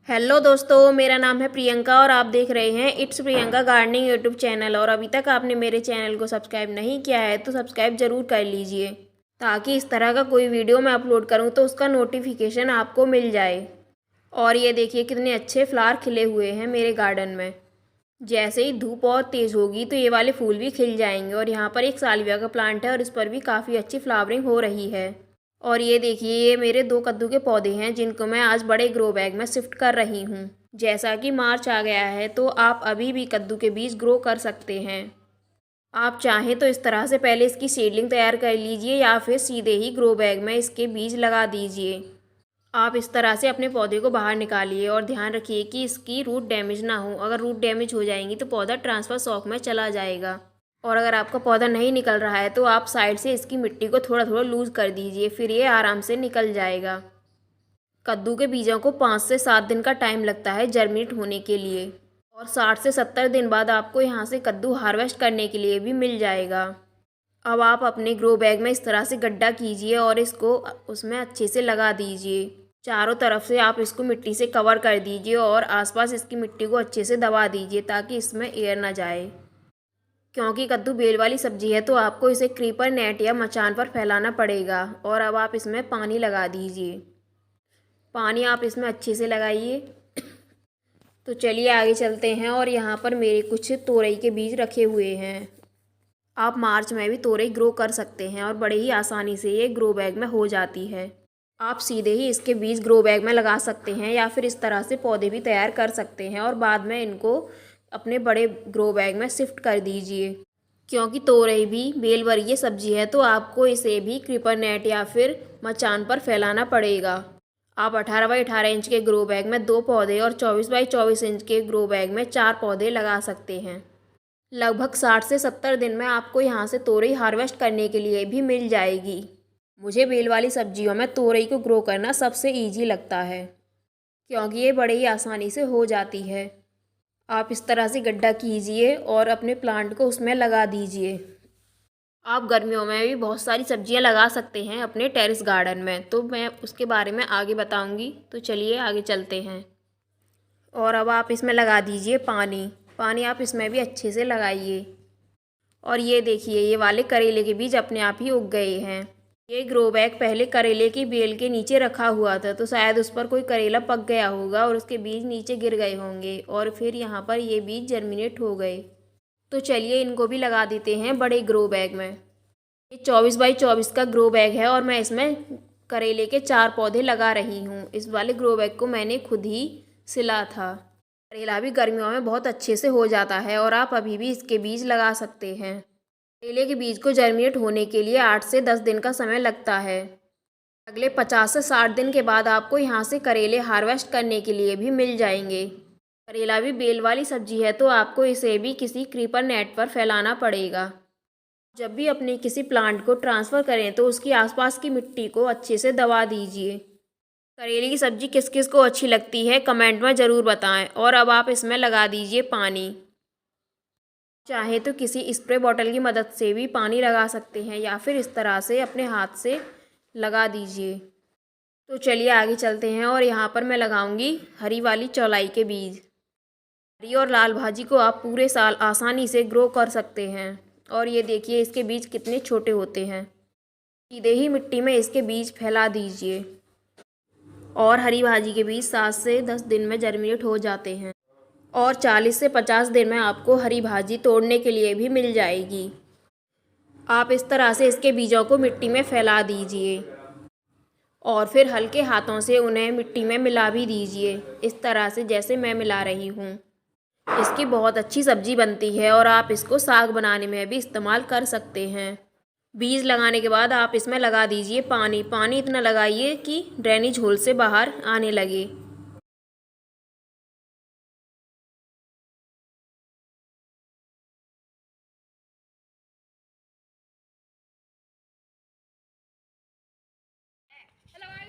Hello दोस्तों, मेरा नाम है प्रियंका और आप देख रहे हैं it's Priyanka gardening YouTube channel. और अभी तक आपने मेरे चैनल को सब्सक्राइब नहीं किया है तो सब्सक्राइब ज़रूर कर लीजिए, ताकि इस तरह का कोई वीडियो मैं अपलोड करूं तो उसका नोटिफिकेशन आपको मिल जाए। और ये देखिए कितने अच्छे फ्लावर खिले हुए हैं मेरे गार्डन में। जैसे ही धूप और तेज़ होगी तो ये वाले फूल भी खिल जाएंगे। और यहाँ पर एक सालविया का प्लांट है और इस पर भी काफ़ी अच्छी फ्लावरिंग हो रही है। और ये देखिए, ये मेरे 2 कद्दू के पौधे हैं जिनको मैं आज बड़े ग्रो बैग में शिफ्ट कर रही हूँ। जैसा कि मार्च आ गया है तो आप अभी भी कद्दू के बीज ग्रो कर सकते हैं। आप चाहें तो इस तरह से पहले इसकी सीडलिंग तैयार कर लीजिए या फिर सीधे ही ग्रो बैग में इसके बीज लगा दीजिए। आप इस तरह से अपने पौधे को बाहर निकालिए और ध्यान रखिए कि इसकी रूट डैमेज ना हो। अगर रूट डैमेज हो जाएंगी तो पौधा ट्रांसफ़र शॉक में चला जाएगा। और अगर आपका पौधा नहीं निकल रहा है तो आप साइड से इसकी मिट्टी को थोड़ा थोड़ा लूज़ कर दीजिए, फिर ये आराम से निकल जाएगा। कद्दू के बीजों को 5 से 7 दिन का टाइम लगता है जर्मिनेट होने के लिए। और 60 से 70 दिन बाद आपको यहाँ से कद्दू हार्वेस्ट करने के लिए भी मिल जाएगा। अब आप अपने ग्रो बैग में इस तरह से गड्ढा कीजिए और इसको उसमें अच्छे से लगा दीजिए। चारों तरफ से आप इसको मिट्टी से कवर कर दीजिए और आसपास इसकी मिट्टी को अच्छे से दबा दीजिए ताकि इसमें एयर ना जाए। क्योंकि कद्दू बेल वाली सब्जी है तो आपको इसे क्रीपर नेट या मचान पर फैलाना पड़ेगा। और अब आप इसमें पानी लगा दीजिए। पानी आप इसमें अच्छे से लगाइए। तो चलिए आगे चलते हैं। और यहाँ पर मेरे कुछ तोरई के बीज रखे हुए हैं। आप मार्च में भी तोरई ग्रो कर सकते हैं और बड़े ही आसानी से ये ग्रो बैग में हो जाती है। आप सीधे ही इसके बीज ग्रो बैग में लगा सकते हैं या फिर इस तरह से पौधे भी तैयार कर सकते हैं और बाद में इनको अपने बड़े ग्रो बैग में शिफ्ट कर दीजिए। क्योंकि तोरई भी बेल वर्गीय सब्जी है तो आपको इसे भी क्रीपर नेट या फिर मचान पर फैलाना पड़ेगा। आप 18 बाई 18 इंच के ग्रो बैग में 2 पौधे और 24 बाई 24 इंच के ग्रो बैग में 4 पौधे लगा सकते हैं। लगभग 60 से 70 दिन में आपको यहाँ से तोरई हार्वेस्ट करने के लिए भी मिल जाएगी। मुझे बेल वाली सब्जियों में तोरई को ग्रो करना सबसे ईजी लगता है, क्योंकि ये बड़े ही आसानी से हो जाती है। आप इस तरह से गड्ढा कीजिए और अपने प्लांट को उसमें लगा दीजिए। आप गर्मियों में भी बहुत सारी सब्जियां लगा सकते हैं अपने टेरेस गार्डन में, तो मैं उसके बारे में आगे बताऊंगी। तो चलिए आगे चलते हैं। और अब आप इसमें लगा दीजिए पानी। पानी आप इसमें भी अच्छे से लगाइए। और ये देखिए, ये वाले करेले के बीज अपने आप ही उग गए हैं। ये ग्रो बैग पहले करेले की बेल के नीचे रखा हुआ था तो शायद उस पर कोई करेला पक गया होगा और उसके बीज नीचे गिर गए होंगे और फिर यहाँ पर ये बीज जर्मिनेट हो गए। तो चलिए इनको भी लगा देते हैं बड़े ग्रो बैग में। ये 24 बाई 24 का ग्रो बैग है और मैं इसमें करेले के 4 पौधे लगा रही हूँ। इस वाले ग्रो बैग को मैंने खुद ही सिला था। करेला भी गर्मियों में बहुत अच्छे से हो जाता है और आप अभी भी इसके बीज लगा सकते हैं। करेले के बीज को जर्मिनेट होने के लिए 8 से 10 दिन का समय लगता है। अगले 50 से 60 दिन के बाद आपको यहाँ से करेले हार्वेस्ट करने के लिए भी मिल जाएंगे। करेला भी बेल वाली सब्जी है तो आपको इसे भी किसी क्रीपर नेट पर फैलाना पड़ेगा। जब भी अपने किसी प्लांट को ट्रांसफ़र करें तो उसकी आसपास की मिट्टी को अच्छे से दबा दीजिए। करेले की सब्ज़ी किस किस को अच्छी लगती है कमेंट में ज़रूर बताएं। और अब आप इसमें लगा दीजिए पानी। चाहे तो किसी स्प्रे बॉटल की मदद से भी पानी लगा सकते हैं या फिर इस तरह से अपने हाथ से लगा दीजिए। तो चलिए आगे चलते हैं। और यहाँ पर मैं लगाऊंगी हरी वाली चौलाई के बीज। हरी और लाल भाजी को आप पूरे साल आसानी से ग्रो कर सकते हैं। और ये देखिए इसके बीज कितने छोटे होते हैं। सीधे ही मिट्टी में इसके बीज फैला दीजिए। और हरी भाजी के बीज 7 से 10 दिन में जर्मिनेट हो जाते हैं। और 40 से 50 दिन में आपको हरी भाजी तोड़ने के लिए भी मिल जाएगी। आप इस तरह से इसके बीजों को मिट्टी में फैला दीजिए और फिर हल्के हाथों से उन्हें मिट्टी में मिला भी दीजिए, इस तरह से जैसे मैं मिला रही हूँ। इसकी बहुत अच्छी सब्जी बनती है और आप इसको साग बनाने में भी इस्तेमाल कर सकते हैं। बीज लगाने के बाद आप इसमें लगा दीजिए पानी। पानी इतना लगाइए कि ड्रेनेज होल से बाहर आने लगे।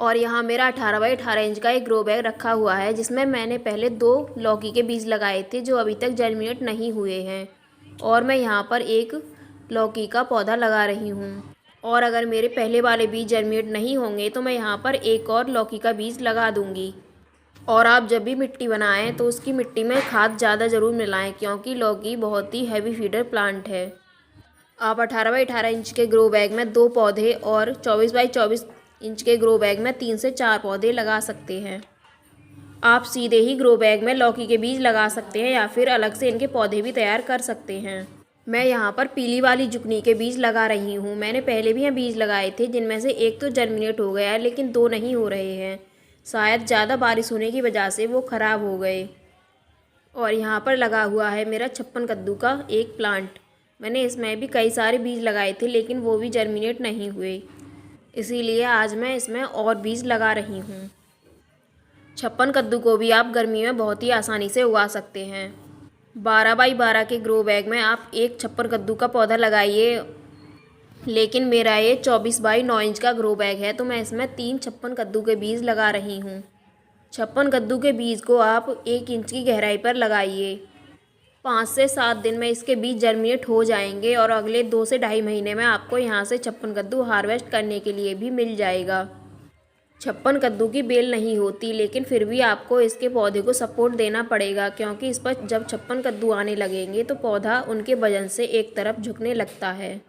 और यहाँ मेरा 18 बाई 18 इंच का एक ग्रो बैग रखा हुआ है जिसमें मैंने पहले 2 लौकी के बीज लगाए थे जो अभी तक जर्मिनेट नहीं हुए हैं। और मैं यहाँ पर एक लौकी का पौधा लगा रही हूँ। और अगर मेरे पहले वाले बीज जर्मिनेट नहीं होंगे तो मैं यहाँ पर एक और लौकी का बीज लगा दूँगी। और आप जब भी मिट्टी बनाएं तो उसकी मिट्टी में खाद ज़्यादा ज़रूर मिलाएं, क्योंकि लौकी बहुत ही हैवी फीडर प्लांट है। आप 18 बाई 18 इंच के ग्रो बैग में 2 पौधे और 24 बाई 24 इंच के ग्रो बैग में 3 से 4 पौधे लगा सकते हैं। आप सीधे ही ग्रो बैग में लौकी के बीज लगा सकते हैं या फिर अलग से इनके पौधे भी तैयार कर सकते हैं। मैं यहाँ पर पीली वाली जुकनी के बीज लगा रही हूँ। मैंने पहले भी यहाँ बीज लगाए थे, जिनमें से एक तो जर्मिनेट हो गया है, लेकिन 2 नहीं हो रहे हैं। शायद ज़्यादा बारिश होने की वजह से वो ख़राब हो गए। और यहाँ पर लगा हुआ है मेरा 56 कद्दू का एक प्लांट। मैंने इसमें भी कई सारे बीज लगाए थे, लेकिन वो भी जर्मिनेट नहीं हुए, इसीलिए आज मैं इसमें और बीज लगा रही हूँ। 56 कद्दू को भी आप गर्मी में बहुत ही आसानी से उगा सकते हैं। 12 बाई 12 के ग्रो बैग में आप एक 56 कद्दू का पौधा लगाइए, लेकिन मेरा ये 24 बाई 9 इंच का ग्रो बैग है, तो मैं इसमें 3 56 कद्दू के बीज लगा रही हूँ। 56 कद्दू के बीज को आप 1 इंच की गहराई पर लगाइए। 5 से 7 दिन में इसके बीज जर्मिनेट हो जाएंगे और अगले 2 से ढाई महीने में आपको यहाँ से 56 कद्दू हार्वेस्ट करने के लिए भी मिल जाएगा। 56 कद्दू की बेल नहीं होती, लेकिन फिर भी आपको इसके पौधे को सपोर्ट देना पड़ेगा, क्योंकि इस पर जब 56 कद्दू आने लगेंगे तो पौधा उनके वजन से एक तरफ झुकने लगता है।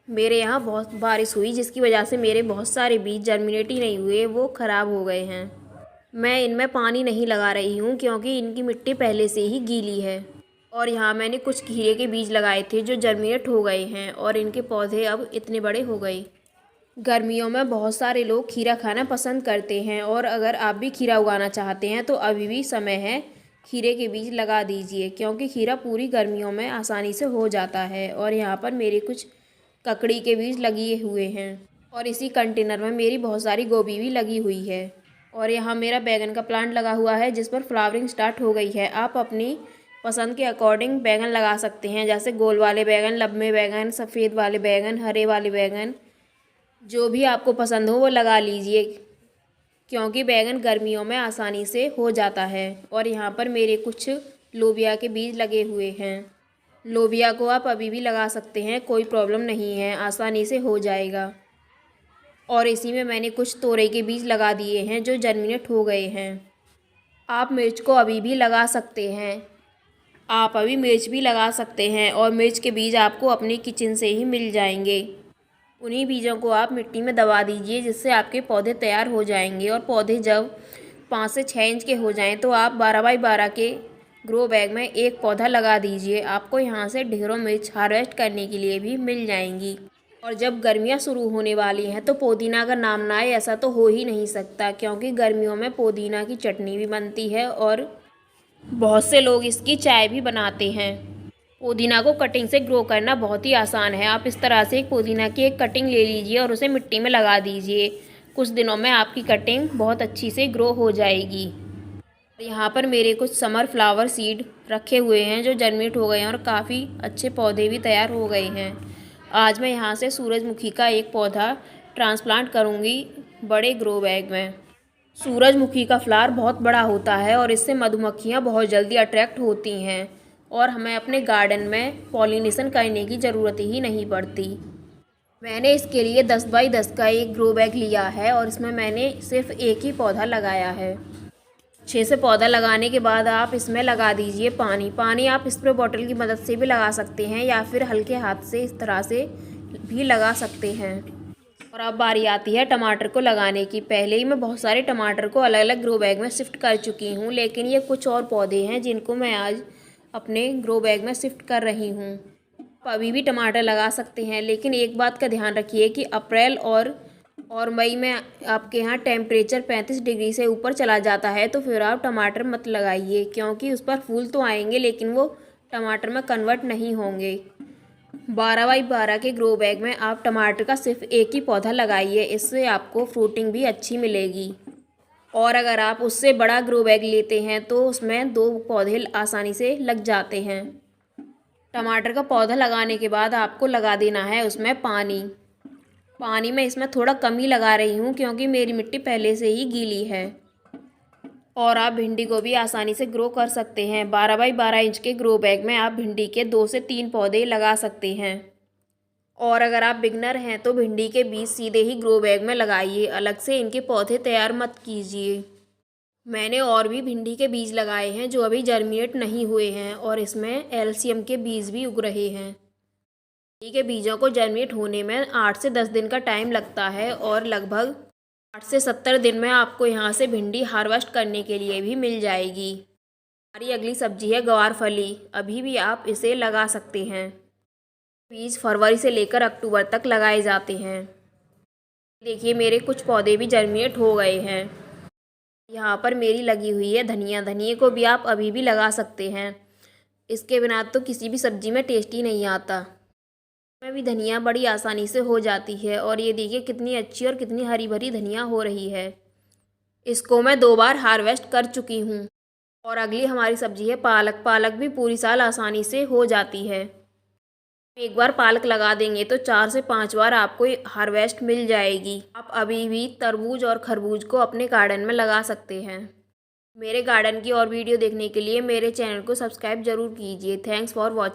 मेरे यहाँ बहुत बारिश हुई, जिसकी वजह से मेरे बहुत सारे बीज जर्मिनेट ही नहीं हुए, वो ख़राब हो गए हैं। मैं इनमें पानी नहीं लगा रही हूँ, क्योंकि इनकी मिट्टी पहले से ही गीली है। और यहाँ मैंने कुछ खीरे के बीज लगाए थे जो जर्मिनेट हो गए हैं और इनके पौधे अब इतने बड़े हो गए। गर्मियों में बहुत सारे लोग खीरा खाना पसंद करते हैं, और अगर आप भी खीरा उगाना चाहते हैं तो अभी भी समय है। खीरे के बीज लगा दीजिए, क्योंकि खीरा पूरी गर्मियों में आसानी से हो जाता है। और यहाँ पर मेरे कुछ ककड़ी के बीज लगे हुए हैं, और इसी कंटेनर में मेरी बहुत सारी गोभी भी लगी हुई है। और यहाँ मेरा बैगन का प्लांट लगा हुआ है, जिस पर फ्लावरिंग स्टार्ट हो गई है। आप अपनी पसंद के अकॉर्डिंग बैगन लगा सकते हैं, जैसे गोल वाले बैगन, लम्बे बैगन, सफ़ेद वाले बैगन, हरे वाले बैगन, जो भी आपको पसंद हो वो लगा लीजिए, क्योंकि बैगन गर्मियों में आसानी से हो जाता है। और यहाँ पर मेरे कुछ लोबिया के बीज लगे हुए हैं। लोबिया को आप अभी भी लगा सकते हैं, कोई प्रॉब्लम नहीं है, आसानी से हो जाएगा। और इसी में मैंने कुछ तोरई के बीज लगा दिए हैं जो जर्मिनेट हो गए हैं। आप मिर्च को अभी भी लगा सकते हैं, आप अभी मिर्च भी लगा सकते हैं, और मिर्च के बीज आपको अपनी किचन से ही मिल जाएंगे। उन्हीं बीजों को आप मिट्टी में दबा दीजिए, जिससे आपके पौधे तैयार हो जाएंगे। और पौधे जब 5 से 6 इंच के हो जाएं तो आप 12 बाई 12 के ग्रो बैग में एक पौधा लगा दीजिए। आपको यहाँ से ढेरों मिर्च हार्वेस्ट करने के लिए भी मिल जाएंगी। और जब गर्मियाँ शुरू होने वाली हैं तो पुदीना का नाम ना आए ऐसा तो हो ही नहीं सकता, क्योंकि गर्मियों में पुदीना की चटनी भी बनती है और बहुत से लोग इसकी चाय भी बनाते हैं। पुदीना को कटिंग से ग्रो करना बहुत ही आसान है। आप इस तरह से एक पुदीना की एक कटिंग ले लीजिए और उसे मिट्टी में लगा दीजिए। कुछ दिनों में आपकी कटिंग बहुत अच्छी से ग्रो हो जाएगी। यहाँ पर मेरे कुछ समर फ्लावर सीड रखे हुए हैं जो जर्मिनेट हो गए हैं और काफ़ी अच्छे पौधे भी तैयार हो गए हैं। आज मैं यहाँ से सूरजमुखी का एक पौधा ट्रांसप्लांट करूँगी बड़े ग्रो बैग में। सूरजमुखी का फ्लावर बहुत बड़ा होता है और इससे मधुमक्खियाँ बहुत जल्दी अट्रैक्ट होती हैं, और हमें अपने गार्डन में पॉलिनेशन करने की ज़रूरत ही नहीं पड़ती। मैंने इसके लिए 10 बाई 10 का एक ग्रो बैग लिया है और इसमें मैंने सिर्फ एक ही पौधा लगाया है। 6 से पौधा लगाने के बाद आप इसमें लगा दीजिए पानी आप स्प्रे बॉटल की मदद से भी लगा सकते हैं या फिर हल्के हाथ से इस तरह से भी लगा सकते हैं। और अब बारी आती है टमाटर को लगाने की। पहले ही मैं बहुत सारे टमाटर को अलग अलग ग्रो बैग में शिफ्ट कर चुकी हूँ, लेकिन ये कुछ और पौधे हैं जिनको मैं आज अपने ग्रो बैग में शिफ्ट कर रही हूँ। आप अभी भी टमाटर लगा सकते हैं, लेकिन एक बात का ध्यान रखिए कि अप्रैल और मई में आपके यहाँ टेम्परेचर 35 डिग्री से ऊपर चला जाता है, तो फिर आप टमाटर मत लगाइए, क्योंकि उस पर फूल तो आएंगे लेकिन वो टमाटर में कन्वर्ट नहीं होंगे। 12 बाई 12 के ग्रो बैग में आप टमाटर का सिर्फ एक ही पौधा लगाइए, इससे आपको फ्रूटिंग भी अच्छी मिलेगी। और अगर आप उससे बड़ा ग्रो बैग लेते हैं तो उसमें 2 पौधे आसानी से लग जाते हैं। टमाटर का पौधा लगाने के बाद आपको लगा देना है उसमें पानी मैं इसमें थोड़ा कम ही लगा रही हूँ, क्योंकि मेरी मिट्टी पहले से ही गीली है। और आप भिंडी को भी आसानी से ग्रो कर सकते हैं। 12 बाई 12 इंच के ग्रो बैग में आप भिंडी के 2 से 3 पौधे लगा सकते हैं। और अगर आप बिगनर हैं तो भिंडी के बीज सीधे ही ग्रो बैग में लगाइए, अलग से इनके पौधे तैयार मत कीजिए। मैंने और भी भिंडी के बीज लगाए हैं जो अभी जर्मिनेट नहीं हुए हैं और इसमें एलसीएम के बीज भी उग रहे हैं। भिंडी के बीजों को जर्मिनेट होने में 8 से 10 दिन का टाइम लगता है और लगभग 8 से 70 दिन में आपको यहाँ से भिंडी हार्वेस्ट करने के लिए भी मिल जाएगी। हमारी अगली सब्जी है गवारफली। अभी भी आप इसे लगा सकते हैं। बीज फरवरी से लेकर अक्टूबर तक लगाए जाते हैं। देखिए मेरे कुछ पौधे भी जर्मिनेट हो गए हैं। यहाँ पर मेरी लगी हुई है धनिया। धनिए को भी आप अभी भी लगा सकते हैं। इसके बिना तो किसी भी सब्जी में टेस्ट ही नहीं आता। में भी धनिया बड़ी आसानी से हो जाती है और ये देखिए कितनी अच्छी और कितनी हरी भरी धनिया हो रही है। इसको मैं 2 बार हार्वेस्ट कर चुकी हूँ। और अगली हमारी सब्जी है पालक। पालक भी पूरी साल आसानी से हो जाती है। एक बार पालक लगा देंगे तो 4 से 5 बार आपको हार्वेस्ट मिल जाएगी। आप अभी भी तरबूज और खरबूज को अपने गार्डन में लगा सकते हैं। मेरे गार्डन की और वीडियो देखने के लिए मेरे चैनल को सब्सक्राइब जरूर कीजिए। Thanks for watching.